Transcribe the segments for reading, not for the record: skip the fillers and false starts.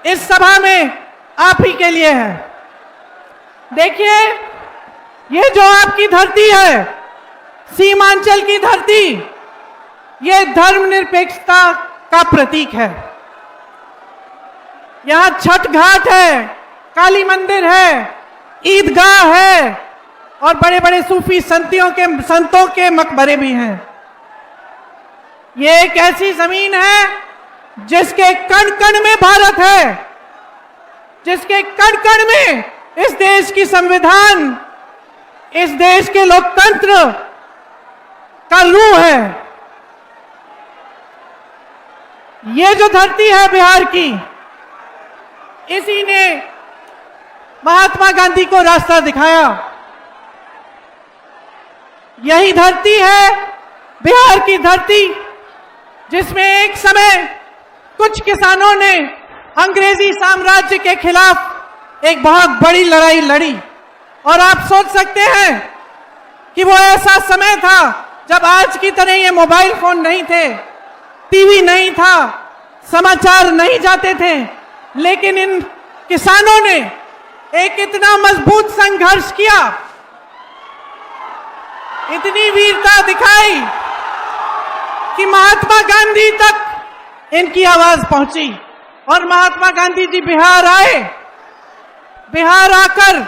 इस सभा में आप ही के लिए है। देखिए, ये जो आपकी धरती है, सीमांचल की धरती, ये धर्मनिरपेक्षता का प्रतीक है। यहां छठ घाट है, काली मंदिर है, ईदगाह है और बड़े बड़े सूफी संतों के मकबरे भी हैं। ये एक ऐसी जमीन है जिसके कण कण में भारत है, जिसके कण कण में इस देश की संविधान, इस देश के लोकतंत्र का रूह है। ये जो धरती है बिहार की, इसी ने महात्मा गांधी को रास्ता दिखाया। यही धरती है, बिहार की धरती, जिसमें एक समय कुछ किसानों ने अंग्रेजी साम्राज्य के खिलाफ एक बहुत बड़ी लड़ाई लड़ी। और आप सोच सकते हैं कि वो ऐसा समय था जब आज की तरह ये मोबाइल फोन नहीं थे, टीवी नहीं था, समाचार नहीं जाते थे, लेकिन इन किसानों ने एक इतना मजबूत संघर्ष किया, इतनी वीरता दिखाई कि महात्मा गांधी तक इनकी आवाज पहुंची। और महात्मा गांधी जी बिहार आए। बिहार आकर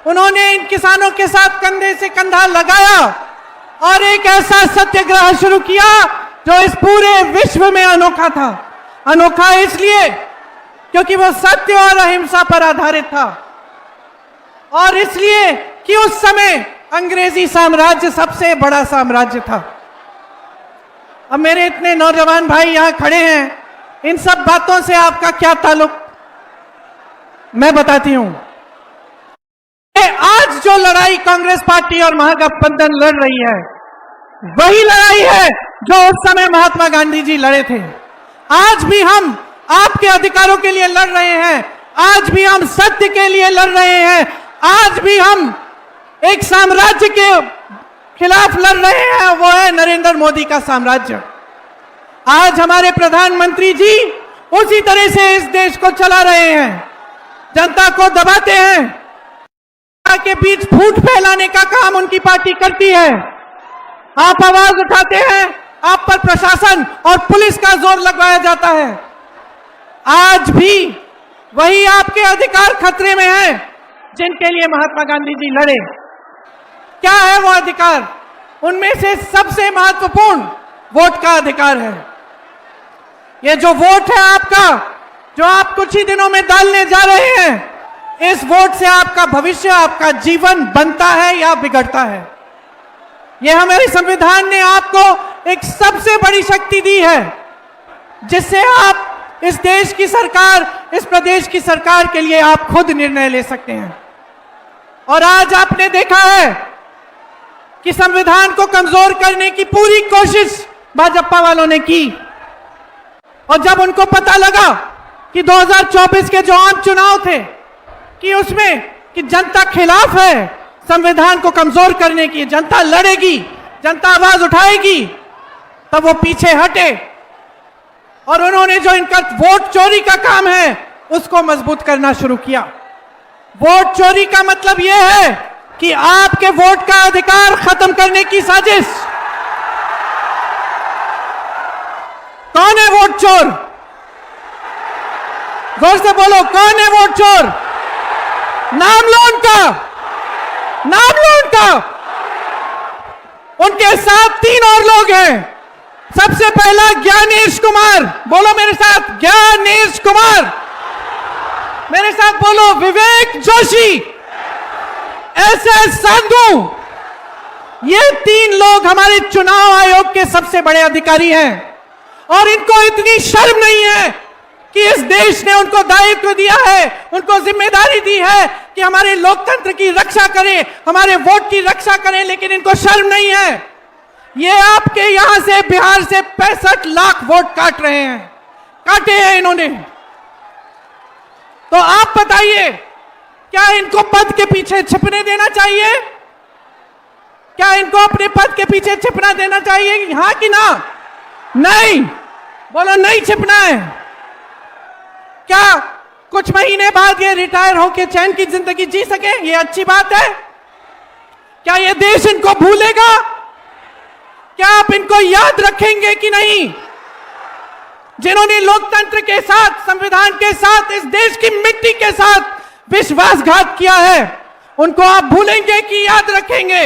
उन्होंने इन किसानों के साथ कंधे से कंधा लगाया और एक ऐसा सत्याग्रह शुरू किया जो इस पूरे विश्व में अनोखा था। अनोखा इसलिए क्योंकि वो सत्य और अहिंसा पर आधारित था, और इसलिए कि उस समय अंग्रेजी साम्राज्य सबसे बड़ा साम्राज्य था। अब मेरे इतने नौजवान भाई यहां खड़े हैं, इन सब बातों से आपका क्या ताल्लुक, मैं बताती हूं। आज जो लड़ाई कांग्रेस पार्टी और महागठबंधन लड़ रही है, वही लड़ाई है जो उस समय महात्मा गांधी जी लड़े थे। आज भी हम आपके अधिकारों के लिए लड़ रहे हैं, आज भी हम सत्य के लिए लड़ रहे हैं, आज भी हम एक साम्राज्य के खिलाफ लड़ रहे हैं, वो है नरेंद्र मोदी का साम्राज्य। आज हमारे प्रधानमंत्री जी उसी तरह से इस देश को चला रहे हैं, जनता को दबाते हैं, के बीच फूट फैलाने का काम उनकी पार्टी करती है। आप आवाज उठाते हैं, आप पर प्रशासन और पुलिस का जोर लगवाया जाता है। आज भी वही आपके अधिकार खतरे में हैं जिनके लिए महात्मा गांधी जी लड़े। क्या है वो अधिकार? उनमें से सबसे महत्वपूर्ण वोट का अधिकार है। ये जो वोट है आपका, जो आप कुछ ही दिनों में डालने जा रहे हैं, इस वोट से आपका भविष्य, आपका जीवन बनता है या बिगड़ता है। यह हमारे संविधान ने आपको एक सबसे बड़ी शक्ति दी है, जिससे आप इस देश की सरकार, इस प्रदेश की सरकार के लिए आप खुद निर्णय ले सकते हैं। और आज आपने देखा है कि संविधान को कमजोर करने की पूरी कोशिश भाजपा वालों ने की, और जब उनको पता लगा कि 2024 के जो आम चुनाव थे कि उसमें कि जनता खिलाफ है संविधान को कमजोर करने की, जनता लड़ेगी, जनता आवाज उठाएगी, तब वो पीछे हटे और उन्होंने जो इनका वोट चोरी का काम है उसको मजबूत करना शुरू किया। वोट चोरी का मतलब यह है कि आपके वोट का अधिकार खत्म करने की साजिश। कौन है वोट चोर? जोर से बोलो, कौन है वोट चोर? नाम लो उनका, नाम लो उनका। उनके साथ 3 और लोग हैं। सबसे पहला ज्ञानेश कुमार, बोलो मेरे साथ, ज्ञानेश कुमार। मेरे साथ बोलो, विवेक जोशी, एस.एस. संधू। ये 3 लोग हमारे चुनाव आयोग के सबसे बड़े अधिकारी हैं, और इनको इतनी शर्म नहीं है कि इस देश ने उनको दायित्व दिया है, उनको जिम्मेदारी दी है कि हमारे लोकतंत्र की रक्षा करें, हमारे वोट की रक्षा करें, लेकिन इनको शर्म नहीं है। ये आपके यहां से, बिहार से 65 लाख वोट काट रहे हैं, काटे हैं इन्होंने। तो आप बताइए, क्या इनको पद के पीछे छिपने देना चाहिए? क्या इनको अपने पद के पीछे छिपना देना चाहिए? हाँ कि ना? नहीं। बोलो, नहीं छिपना है। क्या कुछ महीने बाद ये रिटायर होकर चैन की जिंदगी जी सके, ये अच्छी बात है? क्या ये देश इनको भूलेगा? क्या आप इनको याद रखेंगे कि नहीं? जिन्होंने लोकतंत्र के साथ, संविधान के साथ, इस देश की मिट्टी के साथ विश्वासघात किया है, उनको आप भूलेंगे कि याद रखेंगे?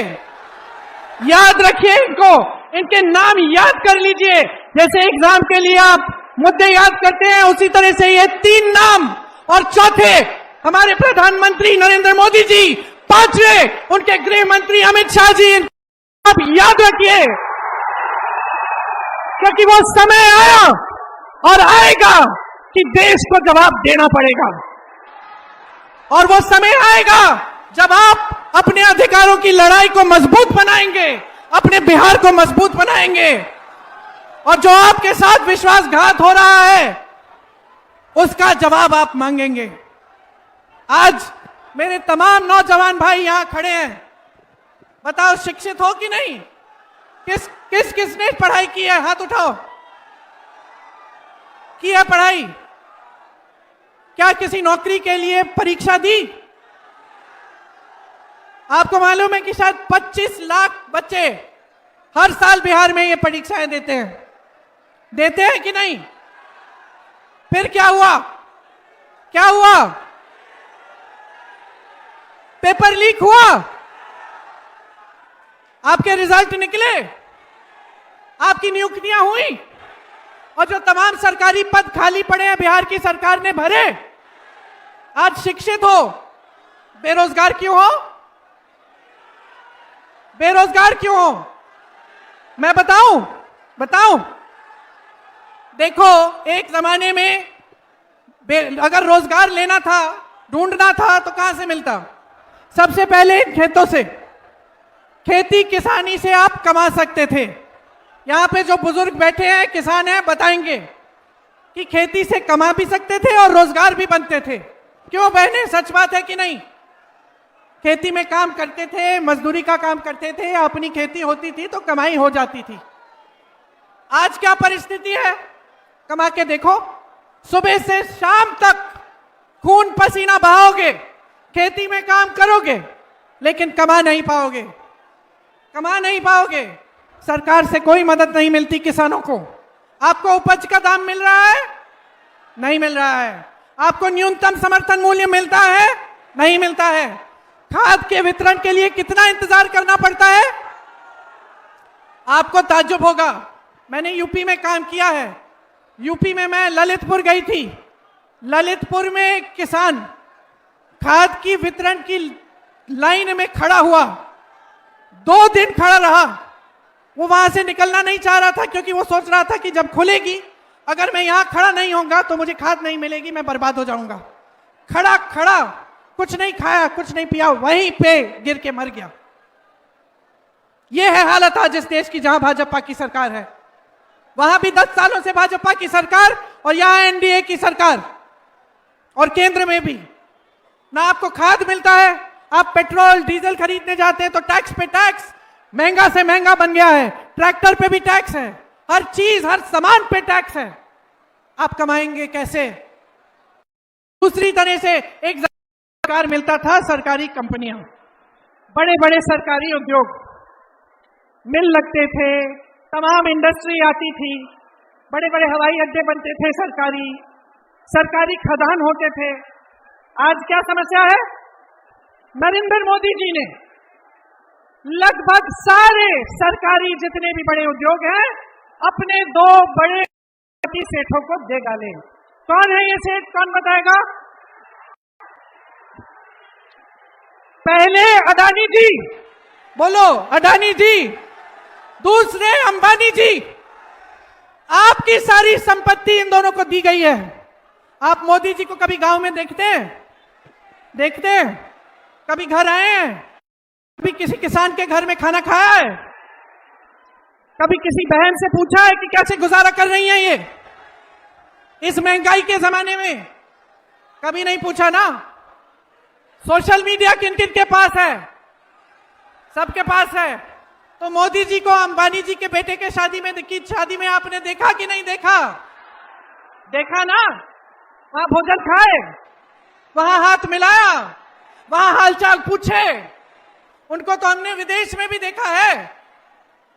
याद रखिए इनको, इनके नाम याद कर लीजिए। जैसे एग्जाम के लिए आप मुद्दे याद करते हैं, उसी तरह से ये 3 नाम, और चौथे हमारे प्रधानमंत्री नरेंद्र मोदी जी, 5वें उनके गृह मंत्री अमित शाह जी, आप याद रखिए, क्योंकि वो समय आया और आएगा कि देश को जवाब देना पड़ेगा। और वो समय आएगा जब आप अपने अधिकारों की लड़ाई को मजबूत बनाएंगे, अपने बिहार को मजबूत बनाएंगे, और जो आपके साथ विश्वासघात हो रहा है उसका जवाब आप मांगेंगे। आज मेरे तमाम नौजवान भाई यहां खड़े हैं, बताओ शिक्षित हो कि नहीं? किसने पढ़ाई की है? हाथ उठाओ। की है पढ़ाई? क्या किसी नौकरी के लिए परीक्षा दी? आपको मालूम है कि शायद 25 लाख बच्चे हर साल बिहार में ये परीक्षाएं देते हैं कि नहीं? फिर क्या हुआ? क्या हुआ? पेपर लीक हुआ, आपके रिजल्ट निकले, आपकी नियुक्तियां हुई, और जो तमाम सरकारी पद खाली पड़े हैं बिहार की सरकार ने भरे। आज शिक्षित हो, बेरोजगार क्यों हो? बेरोजगार क्यों हो? मैं बताऊं? देखो, एक जमाने में अगर रोजगार लेना था, ढूंढना था, तो कहां से मिलता? सबसे पहले खेतों से। खेती किसानी से आप कमा सकते थे। यहां पे जो बुजुर्ग बैठे हैं, किसान हैं, बताएंगे कि खेती से कमा भी सकते थे और रोजगार भी बनते थे। क्यों बहने, सच बात है कि नहीं? खेती में काम करते थे, मजदूरी का काम करते थे, अपनी खेती होती थी तो कमाई हो जाती थी। आज क्या परिस्थिति है? कमा के देखो, सुबह से शाम तक खून पसीना बहाओगे, खेती में काम करोगे, लेकिन कमा नहीं पाओगे। सरकार से कोई मदद नहीं मिलती किसानों को। आपको उपज का दाम मिल रहा है? नहीं मिल रहा है। आपको न्यूनतम समर्थन मूल्य मिलता है? नहीं मिलता है। खाद के वितरण के लिए कितना इंतजार करना पड़ता है? आपको ताज्जुब होगा। मैंने यूपी में काम किया है। यूपी में मैं ललितपुर गई थी। ललितपुर में एक किसान खाद की वितरण की लाइन में खड़ा हुआ, 2 दिन खड़ा रहा। वो वहां से निकलना नहीं चाह रहा था, क्योंकि वो सोच रहा था कि जब खुलेगी, अगर मैं यहां खड़ा नहीं होऊंगा तो मुझे खाद नहीं मिलेगी, मैं बर्बाद हो जाऊंगा। खड़ा कुछ नहीं खाया, कुछ नहीं पिया, वहीं पे गिर के मर गया। ये है हालत आज इस देश की, जहां भाजपा की सरकार है। वहां भी 10 सालों से भाजपा की सरकार, और यहां एनडीए की सरकार, और केंद्र में भी। ना आपको खाद मिलता है, आप पेट्रोल डीजल खरीदने जाते हैं तो टैक्स पे टैक्स, महंगा से महंगा बन गया है। ट्रैक्टर पे भी टैक्स है, हर चीज, हर सामान पे टैक्स है। आप कमाएंगे कैसे? दूसरी तरह से एक सरकार मिलता था, सरकारी कंपनियां, बड़े बड़े सरकारी उद्योग, मिल लगते थे, तमाम इंडस्ट्री आती थी, बड़े बड़े हवाई अड्डे बनते थे, सरकारी खदान होते थे। आज क्या समस्या है? नरेंद्र मोदी जी ने लगभग सारे सरकारी जितने भी बड़े उद्योग हैं अपने 2 बड़े सेठों को दे डाले। कौन है ये सेठ? कौन बताएगा? पहले अडानी जी, बोलो, अडानी जी। दूसरे अंबानी जी। आपकी सारी संपत्ति इन दोनों को दी गई है। आप मोदी जी को कभी गांव में देखते हैं? कभी घर आए हैं? कभी किसी किसान के घर में खाना खाया है? कभी किसी बहन से पूछा है कि कैसे गुजारा कर रही हैं ये इस महंगाई के जमाने में? कभी नहीं पूछा ना। सोशल मीडिया किन किन के पास है? सबके पास है। तो मोदी जी को अंबानी जी के बेटे के शादी में आपने देखा कि नहीं देखा? देखा ना। वहां भोजन खाए, वहां हाथ मिलाया, वहां हालचाल पूछे। उनको तो हमने विदेश में भी देखा है,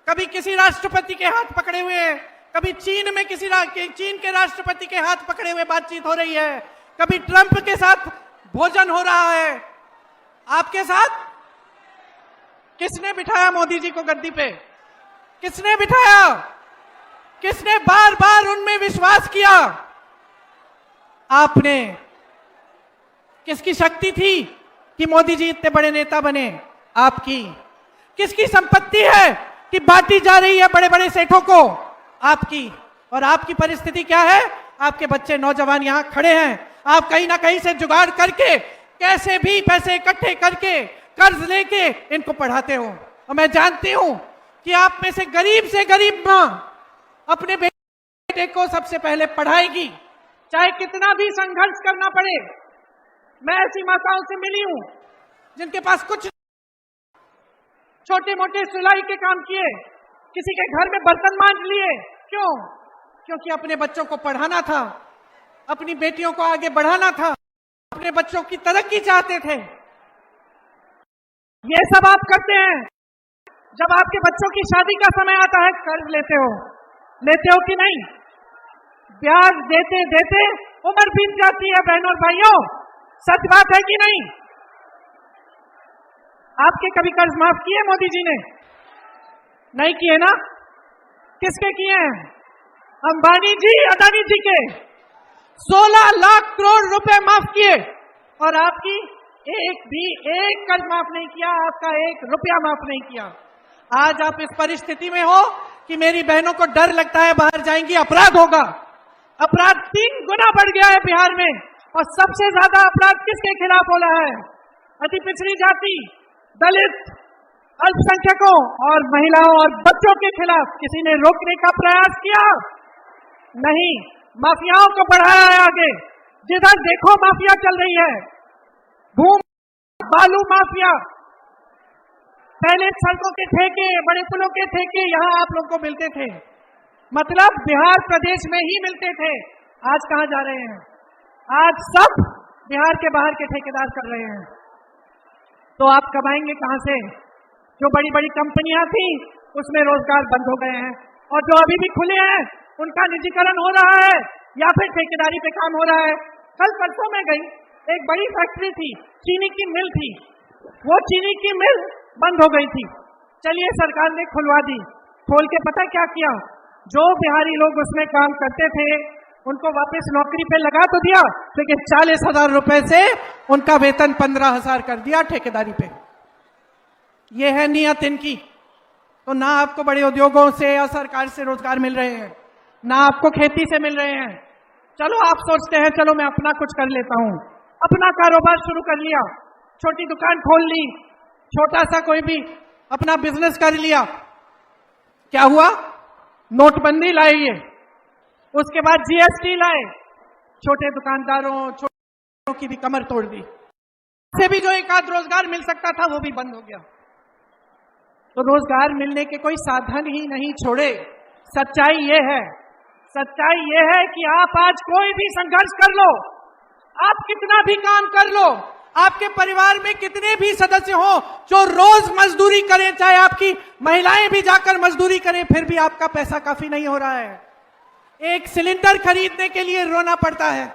कभी किसी राष्ट्रपति के हाथ पकड़े हुए, कभी चीन में चीन के राष्ट्रपति के हाथ पकड़े हुए बातचीत हो रही है, कभी ट्रंप के साथ भोजन हो रहा है। आपके साथ किसने बिठाया मोदी जी को गद्दी पे? किसने बिठाया? किसने बार बार उनमें विश्वास किया? आपने। किसकी शक्ति थी कि मोदी जी इतने बड़े नेता बने? आपकी। किसकी संपत्ति है कि बांटी जा रही है बड़े बड़े सेठों को? आपकी। और आपकी परिस्थिति क्या है? आपके बच्चे नौजवान यहां खड़े हैं, आप कहीं ना कहीं से जुगाड़ करके कैसे भी पैसे इकट्ठे करके कर्ज लेके इनको पढ़ाते हो। और मैं जानती हूं कि आप में से गरीब मां अपने बेटे को सबसे पहले पढ़ाएगी, चाहे कितना भी संघर्ष करना पड़े। मैं ऐसी माताओं से मिली हूं जिनके पास कुछ छोटे मोटे सिलाई के काम किए, किसी के घर में बर्तन मांज लिए। क्यों? क्योंकि अपने बच्चों को पढ़ाना था, अपनी बेटियों को आगे बढ़ाना था, अपने बच्चों की तरक्की चाहते थे। ये सब आप करते हैं। जब आपके बच्चों की शादी का समय आता है, कर्ज लेते हो कि नहीं? ब्याज देते देते उम्र बीत जाती है। बहनों और भाइयों, सच बात है कि नहीं? आपके कभी कर्ज माफ किए मोदी जी ने? नहीं किए ना? किसके किए हैं? अंबानी जी, अदानी जी के 16 लाख करोड़ रुपए माफ किए। और आपकी एक कर्ज माफ नहीं किया, आपका 1 रुपया माफ नहीं किया। आज आप इस परिस्थिति में हो कि मेरी बहनों को डर लगता है बाहर जाएंगी अपराध होगा। अपराध 3 गुना बढ़ गया है बिहार में। और सबसे ज्यादा अपराध किसके खिलाफ हो रहा है? अति पिछड़ी जाति, दलित, अल्पसंख्यकों और महिलाओं और बच्चों के खिलाफ। किसी ने रोकने का प्रयास किया? नहीं। माफियाओं को बढ़ाया है आगे। जिधर देखो माफिया चल रही है। भूमि बालू माफिया, पहले सड़कों के ठेके, बड़े पुलों के ठेके यहां आप लोग को मिलते थे, मतलब बिहार प्रदेश में ही मिलते थे। आज कहां जा रहे हैं? आज सब बिहार के बाहर के ठेकेदार कर रहे हैं। तो आप कमाएंगे कहां से? जो बड़ी बड़ी कंपनियां थी उसमें रोजगार बंद हो गए हैं, और जो अभी भी खुले हैं उनका निजीकरण हो रहा है या फिर ठेकेदारी पे काम हो रहा है। कल परसों में गई, एक बड़ी फैक्ट्री थी, चीनी की मिल थी, वो चीनी की मिल बंद हो गई थी। चलिए सरकार ने खुलवा दी। खोल के पता क्या किया? जो बिहारी लोग उसमें काम करते थे उनको वापस नौकरी पे लगा तो दिया, लेकिन 40,000 रुपए से उनका वेतन 15,000 कर दिया ठेकेदारी पे। ये है नियत इनकी। तो ना आपको बड़े उद्योगों से या सरकार से रोजगार मिल रहे हैं, ना आपको खेती से मिल रहे हैं। चलो आप सोचते हैं चलो मैं अपना कुछ कर लेता हूं, अपना कारोबार शुरू कर लिया, छोटी दुकान खोल ली, छोटा सा कोई भी अपना बिजनेस कर लिया। क्या हुआ? नोटबंदी लाई है, उसके बाद जीएसटी लाए, छोटे दुकानदारों छोटे की भी कमर तोड़ दी। से भी जो एक आध रोजगार मिल सकता था वो भी बंद हो गया। तो रोजगार मिलने के कोई साधन ही नहीं छोड़े। सच्चाई ये है कि आप आज कोई भी संघर्ष कर लो, आप कितना भी काम कर लो, आपके परिवार में कितने भी सदस्य हो जो रोज मजदूरी करें, चाहे आपकी महिलाएं भी जाकर मजदूरी करें, फिर भी आपका पैसा काफी नहीं हो रहा है। एक सिलेंडर खरीदने के लिए रोना पड़ता है।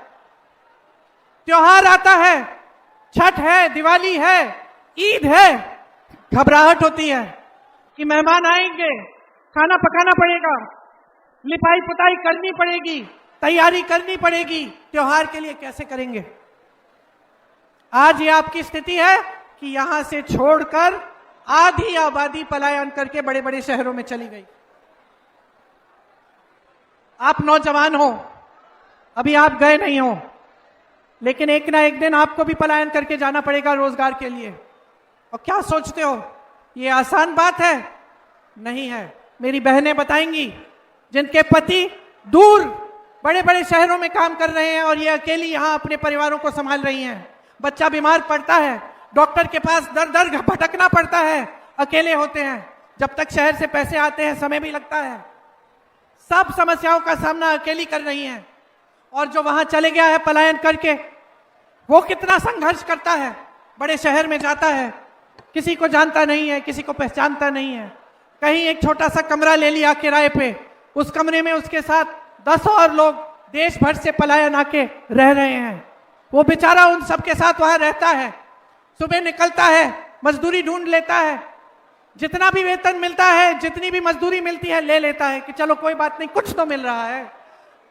त्योहार आता है, छठ है, दिवाली है, ईद है, घबराहट होती है कि मेहमान आएंगे, खाना पकाना पड़ेगा, लिपाई पुताई करनी पड़ेगी, तैयारी करनी पड़ेगी। त्योहार के लिए कैसे करेंगे? आज ये आपकी स्थिति है कि यहां से छोड़कर आधी आबादी पलायन करके बड़े बड़े शहरों में चली गई। आप नौजवान हो, अभी आप गए नहीं हो, लेकिन एक ना एक दिन आपको भी पलायन करके जाना पड़ेगा रोजगार के लिए। और क्या सोचते हो ये आसान बात है? नहीं है। मेरी बहनें बताएंगी जिनके पति दूर बड़े बड़े शहरों में काम कर रहे हैं और ये अकेली यहां अपने परिवारों को संभाल रही हैं। बच्चा बीमार पड़ता है, डॉक्टर के पास दर दर भटकना पड़ता है, अकेले होते हैं, जब तक शहर से पैसे आते हैं समय भी लगता है। सब समस्याओं का सामना अकेली कर रही हैं। और जो वहां चले गया है पलायन करके, वो कितना संघर्ष करता है, बड़े शहर में जाता है, किसी को जानता नहीं है, किसी को पहचानता नहीं है, कहीं एक छोटा सा कमरा ले लिया किराए पे, उस कमरे में उसके साथ 10 और लोग देश भर से पलायन आके रह रहे हैं। वो बेचारा उन सबके साथ वहां रहता है, सुबह निकलता है, मजदूरी ढूंढ लेता है, जितना भी वेतन मिलता है, जितनी भी मजदूरी मिलती है ले लेता है कि चलो कोई बात नहीं, कुछ तो मिल रहा है,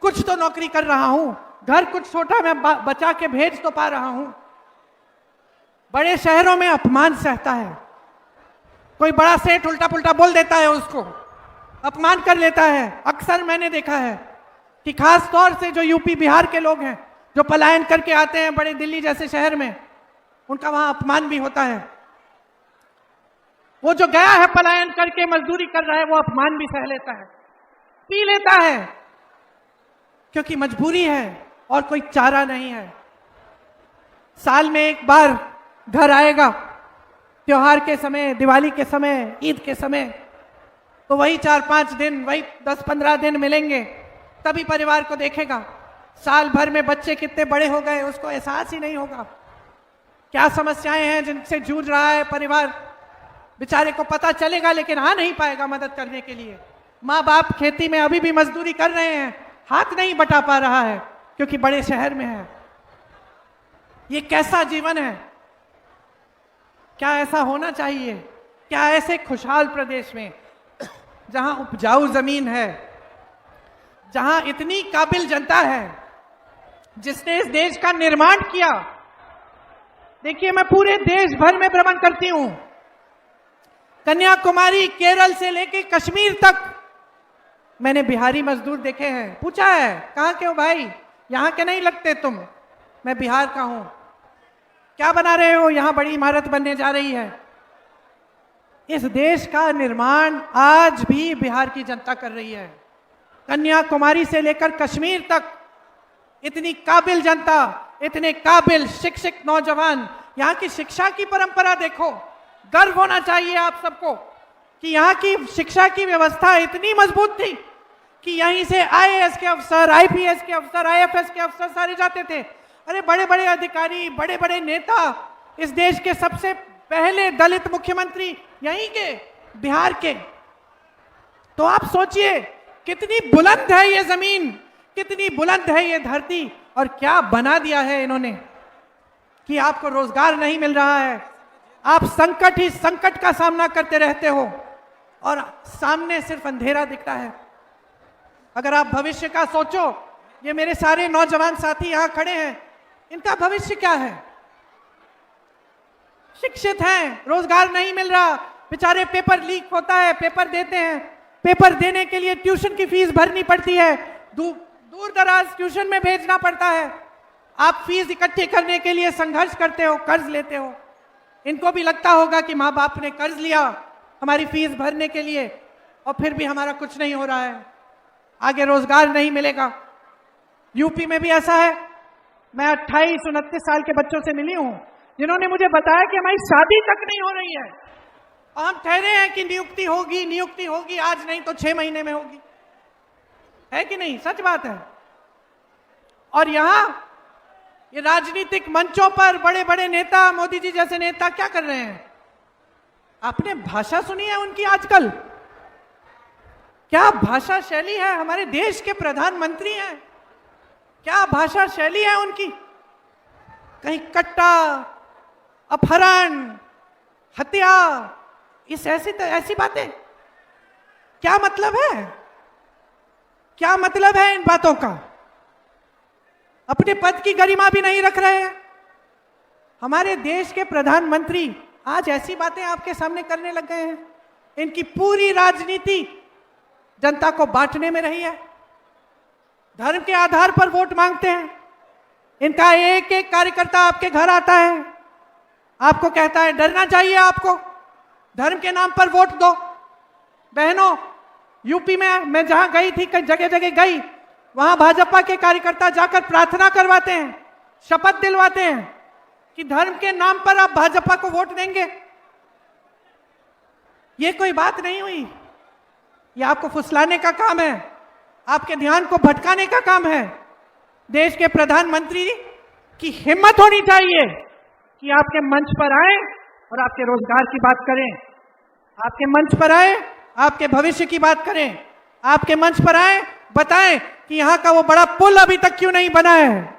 कुछ तो नौकरी कर रहा हूं, घर कुछ छोटा मैं बचा के भेज तो पा रहा हूं। बड़े शहरों में अपमान सहता है, कोई बड़ा सेठ उल्टा पुल्टा बोल देता है, उसको अपमान कर लेता है। अक्सर मैंने देखा है कि खास तौर से जो यूपी बिहार के लोग हैं जो पलायन करके आते हैं बड़े दिल्ली जैसे शहर में, उनका वहां अपमान भी होता है। वो जो गया है पलायन करके मजदूरी कर रहा है, वो अपमान भी सह लेता है, पी लेता है, क्योंकि मजबूरी है और कोई चारा नहीं है। साल में एक बार घर आएगा, त्योहार के समय, दिवाली के समय, ईद के समय, तो वही 4-5 दिन, वही 10-15 दिन मिलेंगे, तभी परिवार को देखेगा। साल भर में बच्चे कितने बड़े हो गए उसको एहसास ही नहीं होगा। क्या समस्याएं हैं जिनसे जूझ रहा है परिवार, बेचारे को पता चलेगा, लेकिन आ नहीं पाएगा मदद करने के लिए। माँ बाप खेती में अभी भी मजदूरी कर रहे हैं, हाथ नहीं बटा पा रहा है क्योंकि बड़े शहर में है। ये कैसा जीवन है? क्या ऐसा होना चाहिए? क्या ऐसे खुशहाल प्रदेश में जहां उपजाऊ जमीन है, जहां इतनी काबिल जनता है जिसने इस देश का निर्माण किया। देखिए, मैं पूरे देश भर में भ्रमण करती हूं, कन्याकुमारी, केरल से लेके कश्मीर तक मैंने बिहारी मजदूर देखे हैं। पूछा है, कहां के हो भाई? यहां के नहीं लगते तुम। मैं बिहार का हूं। क्या बना रहे हो? यहां बड़ी इमारत बनने जा रही है। इस देश का निर्माण आज भी बिहार की जनता कर रही है। कन्याकुमारी से लेकर कश्मीर तक इतनी काबिल जनता, इतने काबिल शिक्षित नौजवान। यहाँ की शिक्षा की परंपरा देखो, गर्व होना चाहिए आप सबको कि यहाँ की शिक्षा की व्यवस्था इतनी मजबूत थी कि यहीं से आईएएस के अफसर, आईपीएस के अफसर, आईएफएस के अफसर सारे जाते थे। अरे बड़े बड़े अधिकारी, बड़े बड़े नेता, इस देश के सबसे पहले दलित मुख्यमंत्री यहीं के, बिहार के। तो आप सोचिए कितनी बुलंद है ये जमीन, कितनी बुलंद है ये धरती, और क्या बना दिया है इन्होंने कि आपको रोजगार नहीं मिल रहा है। आप संकट ही संकट का सामना करते रहते हो और सामने सिर्फ अंधेरा दिखता है। अगर आप भविष्य का सोचो, ये मेरे सारे नौजवान साथी यहां खड़े हैं, इनका भविष्य क्या है? शिक्षित हैं, रोजगार नहीं मिल रहा, बेचारे पेपर लीक होता है, पेपर देते हैं, पेपर देने के लिए ट्यूशन की फीस भरनी पड़ती है, दूर दराज ट्यूशन में भेजना पड़ता है। आप फीस इकट्ठी करने के लिए संघर्ष करते हो, कर्ज लेते हो। इनको भी लगता होगा कि माँ बाप ने कर्ज लिया हमारी फीस भरने के लिए और फिर भी हमारा कुछ नहीं हो रहा है, आगे रोजगार नहीं मिलेगा। यूपी में भी ऐसा है। मैं 28-29 साल के बच्चों से मिली हूं जिन्होंने मुझे बताया कि हमारी शादी तक नहीं हो रही है और हम ठहरे हैं कि नियुक्ति होगी, नियुक्ति होगी, आज नहीं तो 6 महीने में होगी। है कि नहीं? सच बात है। और यहां ये राजनीतिक मंचों पर बड़े बड़े नेता, मोदी जी जैसे नेता क्या कर रहे हैं? आपने भाषा सुनी है उनकी आजकल? क्या भाषा शैली है? हमारे देश के प्रधानमंत्री हैं, क्या भाषा शैली है उनकी? कहीं कट्टा, अपहरण, हत्या, इस ऐसी बातें। क्या मतलब है? क्या मतलब है इन बातों का? अपने पद की गरिमा भी नहीं रख रहे हैं। हमारे देश के प्रधानमंत्री आज ऐसी बातें आपके सामने करने लग गए हैं। इनकी पूरी राजनीति जनता को बांटने में रही है, धर्म के आधार पर वोट मांगते हैं। इनका एक एक कार्यकर्ता आपके घर आता है, आपको कहता है डरना चाहिए आपको, धर्म के नाम पर वोट दो। बहनों, यूपी में मैं जहां गई थी, कई जगह जगह गई, वहां भाजपा के कार्यकर्ता जाकर प्रार्थना करवाते हैं, शपथ दिलवाते हैं कि धर्म के नाम पर आप भाजपा को वोट देंगे। ये कोई बात नहीं हुई। ये आपको फुसलाने का काम है, आपके ध्यान को भटकाने का काम है। देश के प्रधानमंत्री की हिम्मत होनी चाहिए कि आपके मंच पर आए और आपके रोजगार की बात करें, आपके मंच पर आए, आपके भविष्य की बात करें, आपके मंच पर आए, बताएं कि यहां का वो बड़ा पुल अभी तक क्यों नहीं बना है,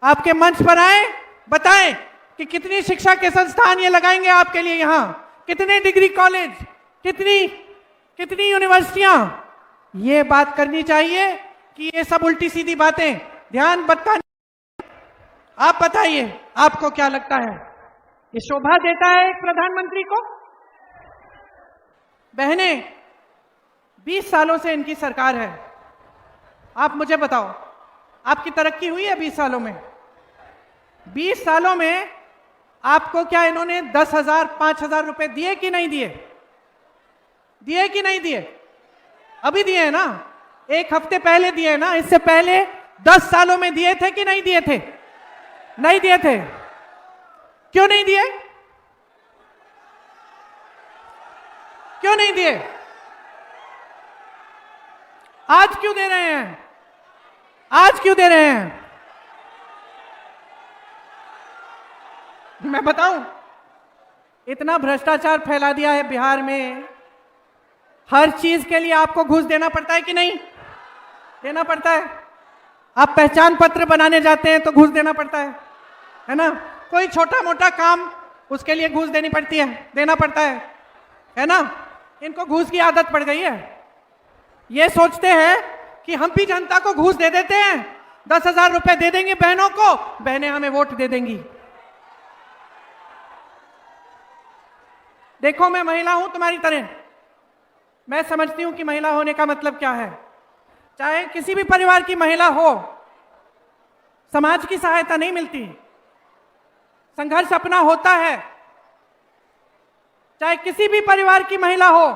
आपके मंच पर आए, बताएं कि कितनी शिक्षा के संस्थान ये लगाएंगे आपके लिए, यहां कितने डिग्री कॉलेज, कितनी यूनिवर्सिटियां। ये बात करनी चाहिए कि ये सब उल्टी सीधी बातें ध्यान बताने। आप बताइए, आपको क्या लगता है, ये शोभा देता है एक प्रधानमंत्री को? बहनें, 20 सालों से इनकी सरकार है, आप मुझे बताओ आपकी तरक्की हुई है 20 सालों में? 20 सालों में आपको क्या इन्होंने 10,000 5,000 रुपए दिए कि नहीं दिए? दिए कि नहीं दिए? अभी दिए हैं ना, एक हफ्ते पहले दिए हैं ना, इससे पहले 10 सालों में दिए थे कि नहीं दिए थे? नहीं दिए थे। क्यों नहीं दिए? क्यों नहीं दिए? आज क्यों दे रहे हैं? आज क्यों दे रहे हैं? मैं बताऊं, इतना भ्रष्टाचार फैला दिया है बिहार में, हर चीज के लिए आपको घूस देना पड़ता है कि नहीं? देना पड़ता है। आप पहचान पत्र बनाने जाते हैं तो घूस देना पड़ता है ना? कोई छोटा मोटा काम, उसके लिए घूस देनी पड़ती है, देना पड़ता है ना? इनको घूस की आदत पड़ गई है। ये सोचते हैं कि हम भी जनता को घूस दे देते हैं, 10,000 रुपए दे देंगे बहनों को, बहनें हमें वोट दे देंगी। देखो, मैं महिला हूं तुम्हारी तरह, मैं समझती हूं कि महिला होने का मतलब क्या है। चाहे किसी भी परिवार की महिला हो, समाज की सहायता नहीं मिलती, संघर्ष अपना होता है। चाहे किसी भी परिवार की महिला हो,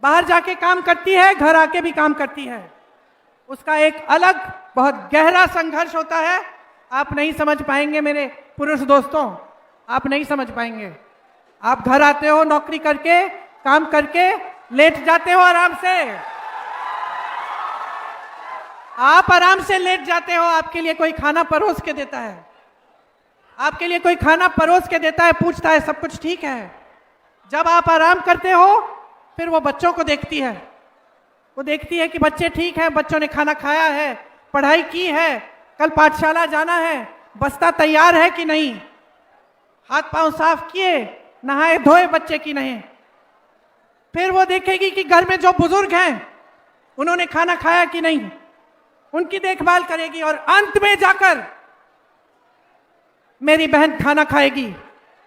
बाहर जाके काम करती है, घर आके भी काम करती है, उसका एक अलग बहुत गहरा संघर्ष होता है। आप नहीं समझ पाएंगे मेरे पुरुष दोस्तों, आप नहीं समझ पाएंगे। आप घर आते हो, नौकरी करके, काम करके, लेट जाते हो आराम से, आप आराम से लेट जाते हो, आपके लिए कोई खाना परोस के देता है, आपके लिए कोई खाना परोस के देता है, पूछता है सब कुछ ठीक है। जब आप आराम करते हो, फिर वो बच्चों को देखती है, वो देखती है कि बच्चे ठीक हैं, बच्चों ने खाना खाया है, पढ़ाई की है, कल पाठशाला जाना है, बस्ता तैयार है कि नहीं, हाथ पांव साफ किए, नहाए धोए बच्चे की नहीं। फिर वो देखेगी कि घर में जो बुजुर्ग हैं उन्होंने खाना खाया कि नहीं, उनकी देखभाल करेगी, और अंत में जाकर मेरी बहन खाना खाएगी,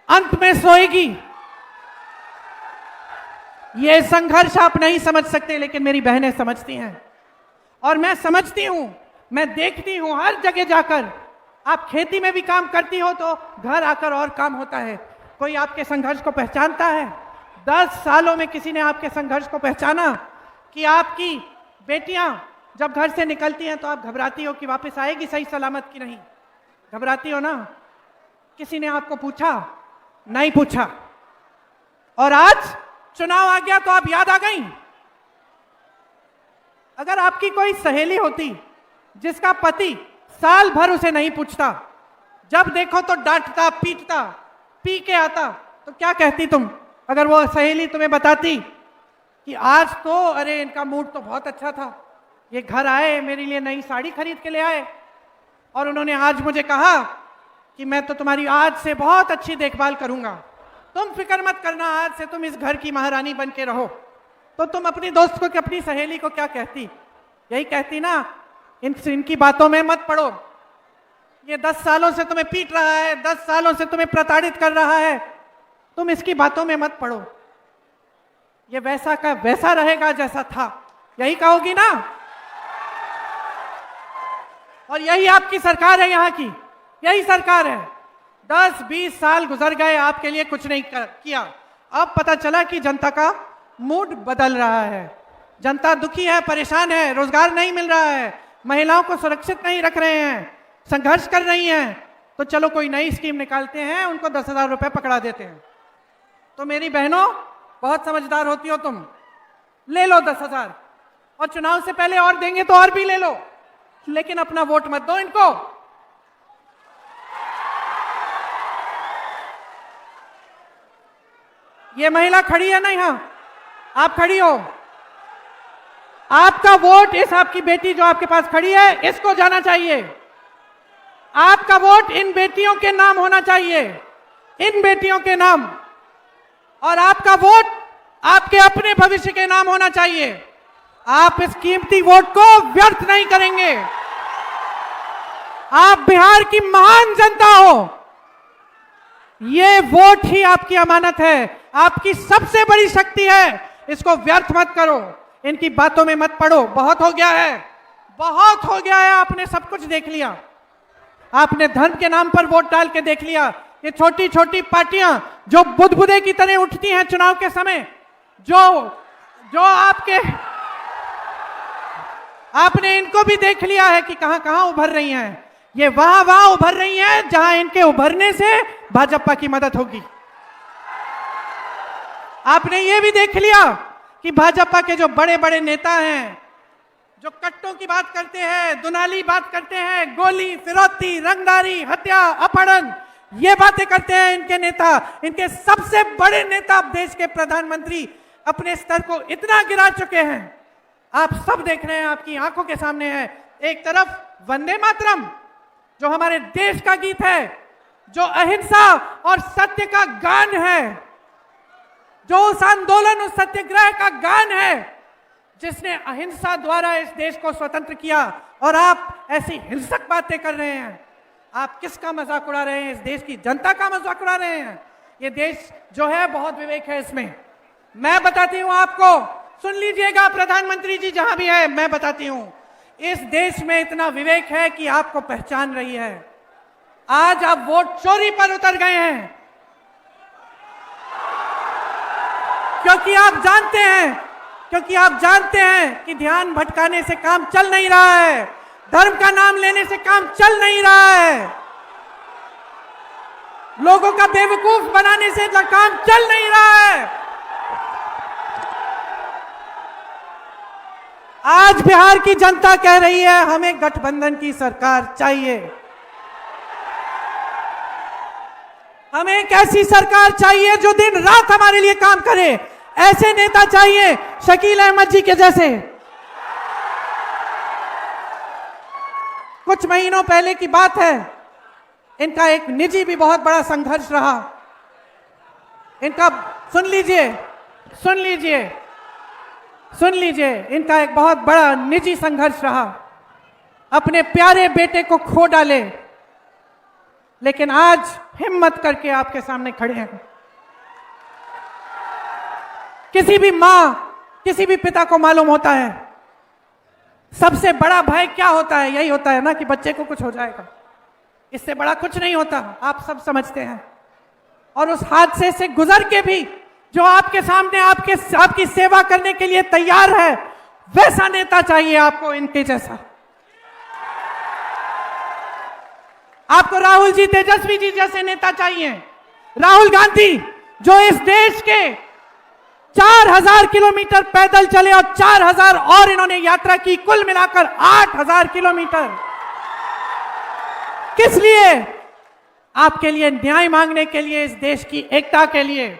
अंत में सोएगी। ये संघर्ष आप नहीं समझ सकते, लेकिन मेरी बहनें समझती हैं, और मैं समझती हूं, मैं देखती हूं हर जगह जाकर। आप खेती में भी काम करती हो तो घर आकर और काम होता है। कोई आपके संघर्ष को पहचानता है? 10 सालों में किसी ने आपके संघर्ष को पहचाना कि आपकी बेटियां जब घर से निकलती हैं तो आप घबराती हो कि वापस आएगी सही सलामत कि नहीं? घबराती हो ना? किसी ने आपको पूछा? नहीं पूछा। और आज चुनाव आ गया तो आप याद आ गई। अगर आपकी कोई सहेली होती जिसका पति साल भर उसे नहीं पूछता, जब देखो तो डांटता पीटता, पी के आता, तो क्या कहती तुम? अगर वो सहेली तुम्हें बताती कि आज तो अरे इनका मूड तो बहुत अच्छा था, ये घर आए, मेरे लिए नई साड़ी खरीद के ले आए, और उन्होंने आज मुझे कहा कि मैं तो तुम्हारी आज से बहुत अच्छी देखभाल करूंगा, तुम फिक्र मत करना, आज से तुम इस घर की महारानी बन के रहो, तो तुम अपनी दोस्त को, अपनी सहेली को क्या कहती? यही कहती ना, इनकी बातों में मत पड़ो, ये 10 सालों से तुम्हें पीट रहा है, 10 सालों से तुम्हें प्रताड़ित कर रहा है, तुम इसकी बातों में मत पड़ो, ये वैसा का वैसा रहेगा जैसा था। यही कहोगी ना? और यही आपकी सरकार है, यहाँ की यही सरकार है। 10-20 साल गुजर गए, आपके लिए कुछ नहीं किया। अब पता चला कि जनता का मूड बदल रहा है, जनता दुखी है, परेशान है, रोजगार नहीं मिल रहा है, महिलाओं को सुरक्षित नहीं रख रहे हैं, संघर्ष कर रही हैं, तो चलो कोई नई स्कीम निकालते हैं, उनको 10,000 रुपए पकड़ा देते हैं। तो मेरी बहनों, बहुत समझदार होती हो तुम, ले लो 10,000, और चुनाव से पहले और देंगे तो और भी ले लो, लेकिन अपना वोट मत दो इनको। ये महिला खड़ी है ना यहां, आप खड़ी हो, आपका वोट इस आपकी बेटी जो आपके पास खड़ी है इसको जाना चाहिए। आपका वोट इन बेटियों के नाम होना चाहिए, इन बेटियों के नाम, और आपका वोट आपके अपने भविष्य के नाम होना चाहिए। आप इस कीमती वोट को व्यर्थ नहीं करेंगे। आप बिहार की महान जनता हो, ये वोट ही आपकी अमानत है, आपकी सबसे बड़ी शक्ति है। इसको व्यर्थ मत करो, इनकी बातों में मत पड़ो। बहुत हो गया है, बहुत हो गया है, आपने सब कुछ देख लिया। आपने धर्म के नाम पर वोट डाल के देख लिया। ये छोटी छोटी पार्टियां जो बुदबुदे की तरह उठती हैं चुनाव के समय, जो आपने इनको भी देख लिया है कि कहां कहां उभर रही हैं। ये वहां उभर रही हैं जहां इनके उभरने से भाजपा की मदद होगी। आपने ये भी देख लिया कि भाजपा के जो बड़े बड़े नेता हैं, जो कट्टों की बात करते हैं, दुनाली बात करते हैं, गोली फिरौती, रंगदारी, हत्या, अपहरण, ये बातें करते हैं इनके नेता। इनके सबसे बड़े नेता देश के प्रधानमंत्री अपने स्तर को इतना गिरा चुके हैं, आप सब देख रहे हैं, आपकी आंखों के सामने है। एक तरफ वंदे मातरम जो हमारे देश का गीत है, जो अहिंसा और सत्य का गान है, जो उस आंदोलन, उस सत्याग्रह का गान है जिसने अहिंसा द्वारा इस देश को स्वतंत्र किया, और आप ऐसी हिंसक बातें कर रहे हैं। आप किसका मजाक उड़ा रहे हैं? इस देश की जनता का मजाक उड़ा रहे हैं। ये देश जो है बहुत विवेक है इसमें। मैं बताती हूं आपको, सुन लीजिएगा प्रधानमंत्री जी जहां भी है, मैं बताती हूं, इस देश में इतना विवेक है कि आपको पहचान रही है। आज आप वोट चोरी पर उतर गए हैं, क्योंकि आप जानते हैं कि ध्यान भटकाने से काम चल नहीं रहा है, धर्म का नाम लेने से काम चल नहीं रहा है, लोगों का बेवकूफ बनाने से काम चल नहीं रहा है। आज बिहार की जनता कह रही है हमें गठबंधन की सरकार चाहिए। हमें एक ऐसी सरकार चाहिए जो दिन रात हमारे लिए काम करे। ऐसे नेता चाहिए शकील अहमद जी के जैसे। कुछ महीनों पहले की बात है, इनका एक निजी भी बहुत बड़ा संघर्ष रहा। इनका सुन लीजिए, इनका एक बहुत बड़ा निजी संघर्ष रहा। अपने प्यारे बेटे को खो डाले, लेकिन आज हिम्मत करके आपके सामने खड़े हैं। किसी भी मां, किसी भी पिता को मालूम होता है सबसे बड़ा भय क्या होता है। यही होता है ना कि बच्चे को कुछ हो जाएगा, इससे बड़ा कुछ नहीं होता, आप सब समझते हैं। और उस हादसे से गुजर के भी जो आपके सामने आपकी सेवा करने के लिए तैयार है, वैसा नेता चाहिए आपको, इनके जैसा। आपको राहुल जी, तेजस्वी जी जैसे नेता चाहिए। राहुल गांधी जो इस देश के 4000 किलोमीटर पैदल चले और 4000 और इन्होंने यात्रा की, कुल मिलाकर 8000 किलोमीटर। किस लिए? आपके लिए न्याय मांगने के लिए, इस देश की एकता के लिए,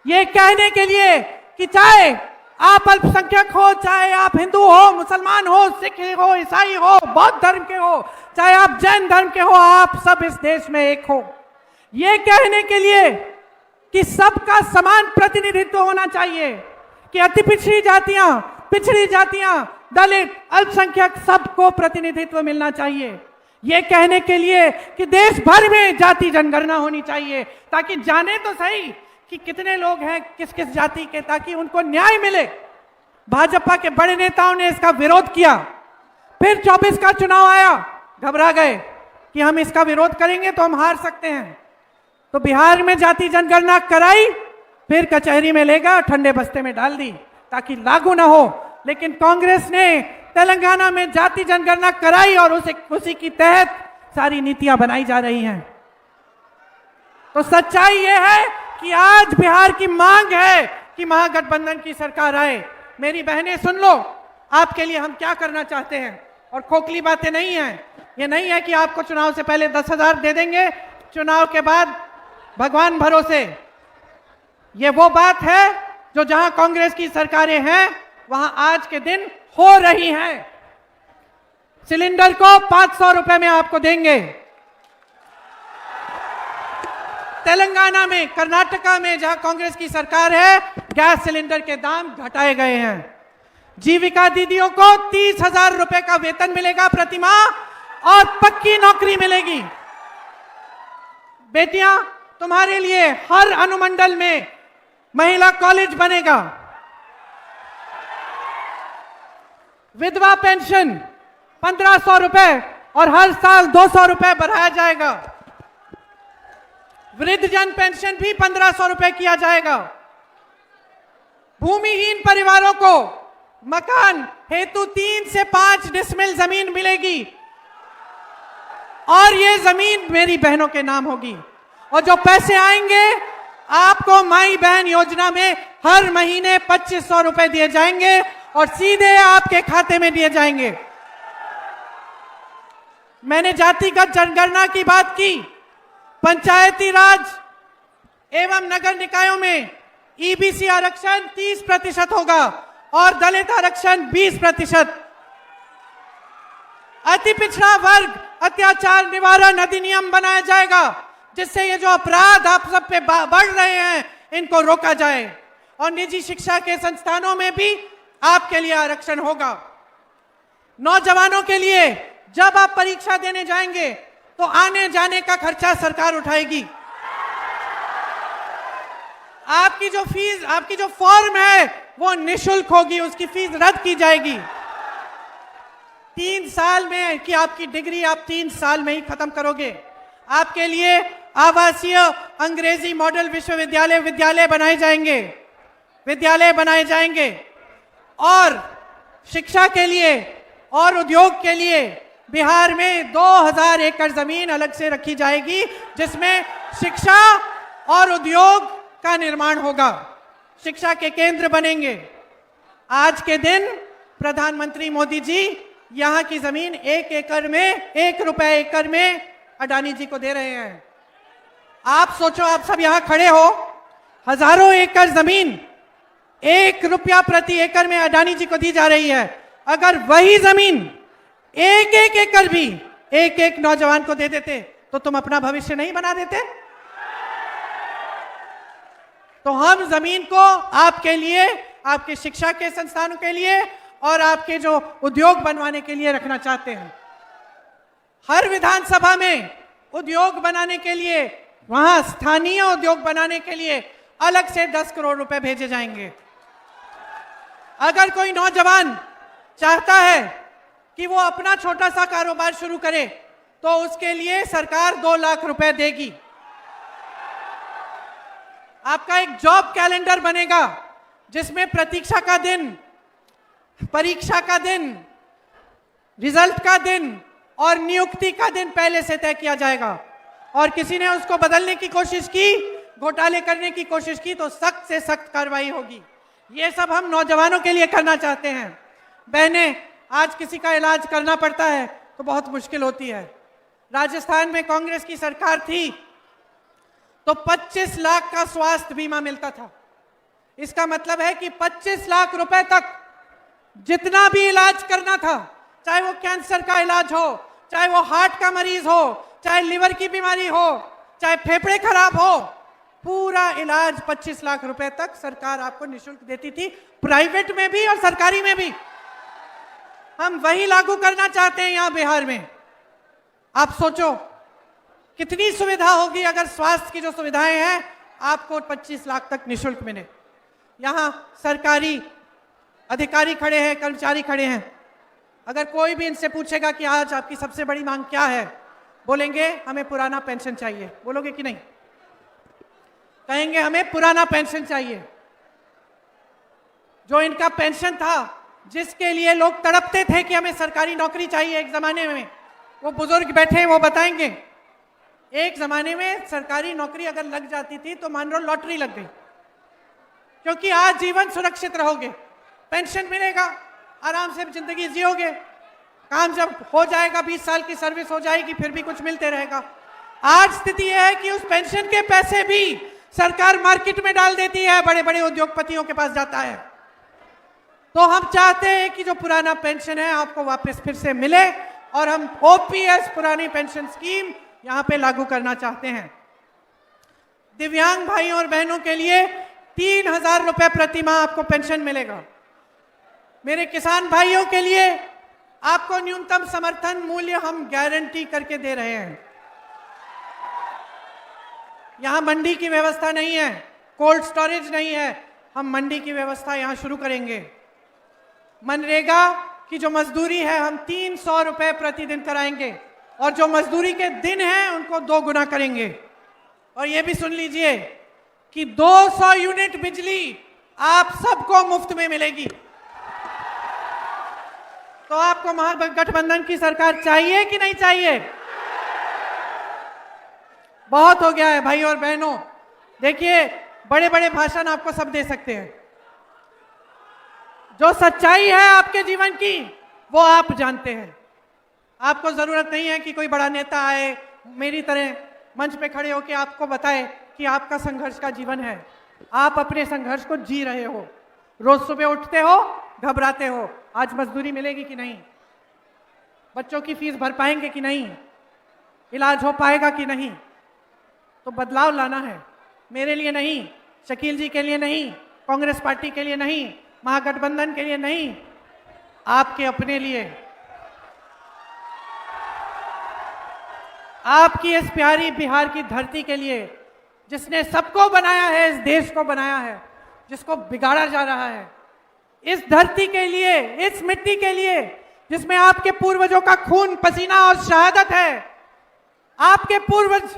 ये कहने के लिए कि चाहे आप अल्पसंख्यक हो, चाहे आप हिंदू हो, मुसलमान हो, सिख हो, ईसाई हो, बौद्ध धर्म के हो, चाहे आप जैन धर्म के हो, आप सब इस देश में एक हो। ये कहने के लिए कि सबका समान प्रतिनिधित्व होना चाहिए, कि अति पिछड़ी जातियां, दलित, अल्पसंख्यक, सबको प्रतिनिधित्व मिलना चाहिए। ये कहने के लिए कि देश भर में जाति जनगणना होनी चाहिए, ताकि जाने तो सही कि कितने लोग हैं किस किस जाति के, ताकि उनको न्याय मिले। भाजपा के बड़े नेताओं ने इसका विरोध किया। फिर 24 का चुनाव आया, घबरा गए कि हम इसका विरोध करेंगे तो हम हार सकते हैं, तो बिहार में जाति जनगणना कराई, फिर कचहरी में लेगा, ठंडे बस्ते में डाल दी ताकि लागू ना हो। लेकिन कांग्रेस ने तेलंगाना में जाति जनगणना कराई और उसी की तहत सारी नीतियां बनाई जा रही हैं। तो सच्चाई यह है कि आज बिहार की मांग है कि महागठबंधन की सरकार आए। मेरी बहनें सुन लो, आपके लिए हम क्या करना चाहते हैं। और खोखली बातें नहीं हैं। ये नहीं है कि आपको चुनाव से पहले 10,000 दे देंगे, चुनाव के बाद भगवान भरोसे। ये वो बात है जो जहां कांग्रेस की सरकारें हैं वहां आज के दिन हो रही हैं। सिलेंडर को 500 रुपए में आपको देंगे। तेलंगाना में, कर्नाटका में जहां कांग्रेस की सरकार है, गैस सिलेंडर के दाम घटाए गए हैं। जीविका दीदियों को 30,000 रुपए का वेतन मिलेगा प्रति माह और पक्की नौकरी मिलेगी। बेटियां, तुम्हारे लिए हर अनुमंडल में महिला कॉलेज बनेगा। विधवा पेंशन 1500 रुपए और हर साल 200 रुपए बढ़ाया जाएगा। वृद्धजन पेंशन भी 1500 रुपए किया जाएगा। भूमिहीन परिवारों को मकान हेतु 3 से 5 डिसमिल जमीन मिलेगी और ये जमीन मेरी बहनों के नाम होगी। और जो पैसे आएंगे आपको माई बहन योजना में हर महीने 2500 रुपए दिए जाएंगे और सीधे आपके खाते में दिए जाएंगे। मैंने जातिगत जनगणना की बात की। पंचायती राज एवं नगर निकायों में ईबीसी आरक्षण 30% होगा और दलित आरक्षण 20%। अति पिछड़ा वर्ग अत्याचार निवारण अधिनियम बनाया जाएगा जिससे ये जो अपराध आप सब पे बढ़ रहे हैं इनको रोका जाए। और निजी शिक्षा के संस्थानों में भी आपके लिए आरक्षण होगा। नौजवानों के लिए जब आप परीक्षा देने जाएंगे तो आने जाने का खर्चा सरकार उठाएगी। आपकी जो फीस, आपकी जो फॉर्म है वो निशुल्क होगी, उसकी फीस रद्द की जाएगी। 3 साल में कि आपकी डिग्री आप 3 साल में ही खत्म करोगे। आपके लिए आवासीय अंग्रेजी मॉडल विद्यालय बनाए जाएंगे और शिक्षा के लिए और उद्योग के लिए बिहार में 2000 एकड़ जमीन अलग से रखी जाएगी जिसमें शिक्षा और उद्योग का निर्माण होगा। शिक्षा के केंद्र बनेंगे। आज के दिन प्रधानमंत्री मोदी जी यहां की जमीन 1 रुपए एकड़ में अडानी जी को दे रहे हैं। आप सोचो, आप सब यहां खड़े हो, हजारों एकड़ जमीन 1 रुपया प्रति एकड़ में अडानी जी को दी जा रही है। अगर वही जमीन 1 एकड़ भी एक नौजवान को दे देते तो तुम अपना भविष्य नहीं बना देते? तो हम जमीन को आपके लिए, आपके शिक्षा के संस्थानों के लिए और आपके जो उद्योग बनवाने के लिए रखना चाहते हैं। हर विधानसभा में उद्योग बनाने के लिए, वहां स्थानीय उद्योग बनाने के लिए अलग से 10 करोड़ रुपए भेजे जाएंगे। अगर कोई नौजवान चाहता है कि वो अपना छोटा सा कारोबार शुरू करे तो उसके लिए सरकार 2 लाख रुपए देगी। आपका एक जॉब कैलेंडर बनेगा जिसमें प्रतीक्षा का दिन, परीक्षा का दिन, रिजल्ट का दिन और नियुक्ति का दिन पहले से तय किया जाएगा। और किसी ने उसको बदलने की कोशिश की, घोटाले करने की कोशिश की तो सख्त से सख्त कार्रवाई होगी। ये सब हम नौजवानों के लिए करना चाहते हैं। बहनें, आज किसी का इलाज करना पड़ता है तो बहुत मुश्किल होती है। राजस्थान में कांग्रेस की सरकार थी तो 25 लाख का स्वास्थ्य बीमा मिलता था। इसका मतलब है कि 25 लाख रुपए तक जितना भी इलाज करना था, चाहे वो कैंसर का इलाज हो, चाहे वो हार्ट का मरीज हो, चाहे लिवर की बीमारी हो, चाहे फेफड़े खराब हो, पूरा इलाज 25 लाख रुपए तक सरकार आपको निःशुल्क देती थी, प्राइवेट में भी और सरकारी में भी। हम वही लागू करना चाहते हैं यहां बिहार में। आप सोचो कितनी सुविधा होगी अगर स्वास्थ्य की जो सुविधाएं हैं आपको 25 लाख तक निःशुल्क मिले। यहां सरकारी अधिकारी खड़े हैं, कर्मचारी खड़े हैं। अगर कोई भी इनसे पूछेगा कि आज आपकी सबसे बड़ी मांग क्या है, बोलेंगे हमें पुराना पेंशन चाहिए। बोलोगे कि नहीं? कहेंगे हमें पुराना पेंशन चाहिए। जो इनका पेंशन था, जिसके लिए लोग तड़पते थे कि हमें सरकारी नौकरी चाहिए एक जमाने में, वो बुजुर्ग बैठे हैं, वो बताएंगे। एक जमाने में सरकारी नौकरी अगर लग जाती थी तो मान लो लॉटरी लग गई, क्योंकि आज जीवन सुरक्षित रहोगे, पेंशन मिलेगा, आराम से जिंदगी जियोगे। काम जब हो जाएगा, 20 साल की सर्विस हो जाएगी, फिर भी कुछ मिलते रहेगा। आज स्थिति यह है कि उस पेंशन के पैसे भी सरकार मार्केट में डाल देती है, बड़े बड़े उद्योगपतियों के पास जाता है। तो हम चाहते हैं कि जो पुराना पेंशन है आपको वापस फिर से मिले, और हम ओपीएस पुरानी पेंशन स्कीम यहां पे लागू करना चाहते हैं। दिव्यांग भाइयों और बहनों के लिए 3000 रुपए प्रति माह आपको पेंशन मिलेगा। मेरे किसान भाइयों के लिए आपको न्यूनतम समर्थन मूल्य हम गारंटी करके दे रहे हैं। यहां मंडी की व्यवस्था नहीं है, कोल्ड स्टोरेज नहीं है, हम मंडी की व्यवस्था यहां शुरू करेंगे। मनरेगा की जो मजदूरी है हम 300 रुपए प्रतिदिन कराएंगे, और जो मजदूरी के दिन हैं उनको 2 गुना करेंगे। और ये भी सुन लीजिए कि 200 यूनिट बिजली आप सबको मुफ्त में मिलेगी। तो आपको महागठबंधन की सरकार चाहिए कि नहीं चाहिए? बहुत हो गया है भाई और बहनों। देखिए, बड़े बड़े भाषण आपको सब दे सकते हैं, जो सच्चाई है आपके जीवन की वो आप जानते हैं। आपको जरूरत नहीं है कि कोई बड़ा नेता आए मेरी तरह मंच पे खड़े होकर आपको बताए कि आपका संघर्ष का जीवन है। आप अपने संघर्ष को जी रहे हो। रोज सुबह उठते हो, घबराते हो, आज मजदूरी मिलेगी कि नहीं, बच्चों की फीस भर पाएंगे कि नहीं, इलाज हो पाएगा कि नहीं। तो बदलाव लाना है, मेरे लिए नहीं, शकील जी के लिए नहीं, कांग्रेस पार्टी के लिए नहीं, महागठबंधन के लिए नहीं, आपके अपने लिए, आपकी इस प्यारी बिहार की धरती के लिए, जिसने सबको बनाया है, इस देश को बनाया है, जिसको बिगाड़ा जा रहा है, इस धरती के लिए, इस मिट्टी के लिए जिसमें आपके पूर्वजों का खून, पसीना और शहादत है। आपके पूर्वज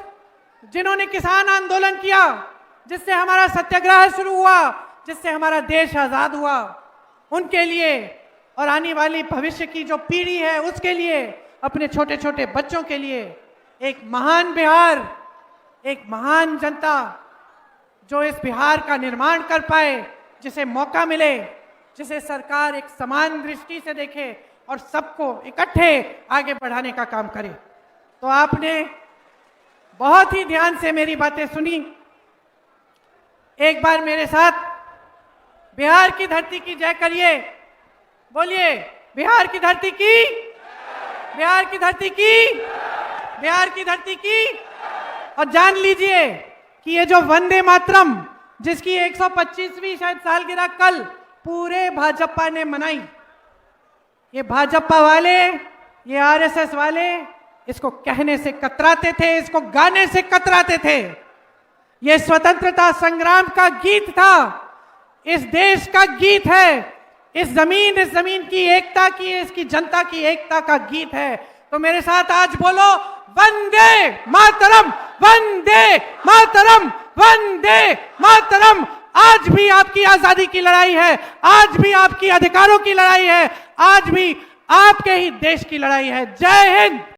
जिन्होंने किसान आंदोलन किया, जिससे हमारा सत्याग्रह शुरू हुआ, जिससे हमारा देश आजाद हुआ, उनके लिए और आने वाली भविष्य की जो पीढ़ी है उसके लिए, अपने छोटे छोटे बच्चों के लिए एक महान बिहार, एक महान जनता जो इस बिहार का निर्माण कर पाए, जिसे मौका मिले, जिसे सरकार एक समान दृष्टि से देखे और सबको इकट्ठे आगे बढ़ाने का काम करे। तो आपने बहुत ही ध्यान से मेरी बातें सुनी। एक बार मेरे साथ बिहार की धरती की जय करिए, बोलिए बिहार की धरती की, बिहार की धरती की, बिहार की धरती की। और जान लीजिए कि ये जो वंदे मातरम, जिसकी 125वीं शायद सालगिरह कल पूरे भाजपा ने मनाई, ये भाजपा वाले, ये आरएसएस वाले इसको कहने से कतराते थे, इसको गाने से कतराते थे। ये स्वतंत्रता संग्राम का गीत था, इस देश का गीत है, इस जमीन की एकता की, इसकी जनता की एकता का गीत है। तो मेरे साथ आज बोलो वंदे मातरम, वंदे मातरम, वंदे मातरम। आज भी आपकी आजादी की लड़ाई है, आज भी आपकी अधिकारों की लड़ाई है, आज भी आपके ही देश की लड़ाई है। जय हिंद।